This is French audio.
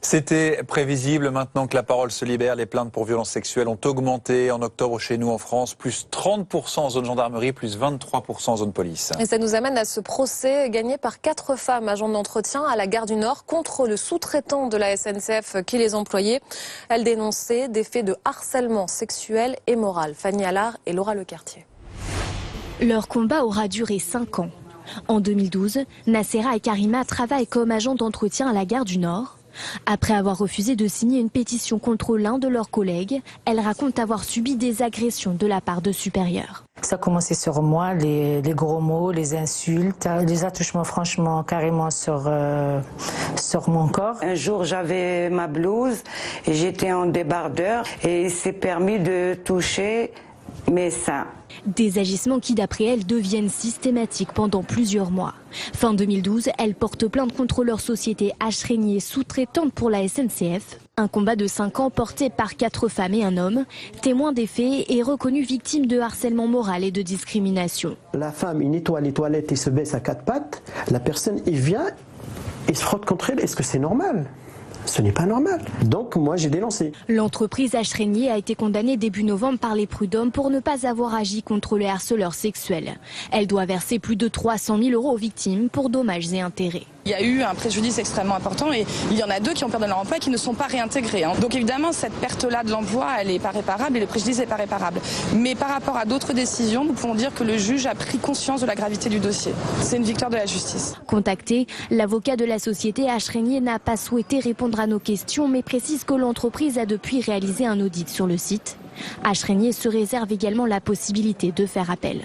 C'était prévisible. Maintenant que la parole se libère, les plaintes pour violences sexuelles ont augmenté en octobre chez nous en France, plus 30% en zone gendarmerie, plus 23% en zone police. Et ça nous amène à ce procès gagné par 4 femmes agents d'entretien à la gare du Nord contre le sous-traitant de la SNCF qui les employait. Elles dénonçaient des faits de harcèlement sexuel et moral. Fanny Allard et Laura Lecartier. Leur combat aura duré 5 ans. En 2012, Nacera et Karima travaillent comme agents d'entretien à la gare du Nord. Après avoir refusé de signer une pétition contre l'un de leurs collègues, elles racontent avoir subi des agressions de la part de supérieurs. Ça a commencé sur moi, les gros mots, les insultes, les attouchements franchement carrément sur mon corps. Un jour j'avais ma blouse et j'étais en débardeur et il s'est permis de toucher mes seins. Des agissements qui, d'après elle, deviennent systématiques pendant plusieurs mois. Fin 2012, elle porte plainte contre leur société H. Régnier, sous-traitante pour la SNCF. Un combat de 5 ans porté par 4 femmes et un homme, témoin des faits et reconnu victime de harcèlement moral et de discrimination. La femme, il nettoie les toilettes et se baisse à 4 pattes. La personne, il vient et se frotte contre elle. Est-ce que c'est normal ? Ce n'est pas normal. Donc moi j'ai dénoncé. L'entreprise H. Régnier a été condamnée début novembre par les prud'hommes pour ne pas avoir agi contre les harceleurs sexuels. Elle doit verser plus de 300 000 € aux victimes pour dommages et intérêts. Il y a eu un préjudice extrêmement important et il y en a 2 qui ont perdu leur emploi et qui ne sont pas réintégrés. Donc évidemment, cette perte-là de l'emploi, elle n'est pas réparable et le préjudice n'est pas réparable. Mais par rapport à d'autres décisions, nous pouvons dire que le juge a pris conscience de la gravité du dossier. C'est une victoire de la justice. Contacté, l'avocat de la société H. Régnier n'a pas souhaité répondre à nos questions, mais précise que l'entreprise a depuis réalisé un audit sur le site. H. Régnier se réserve également la possibilité de faire appel.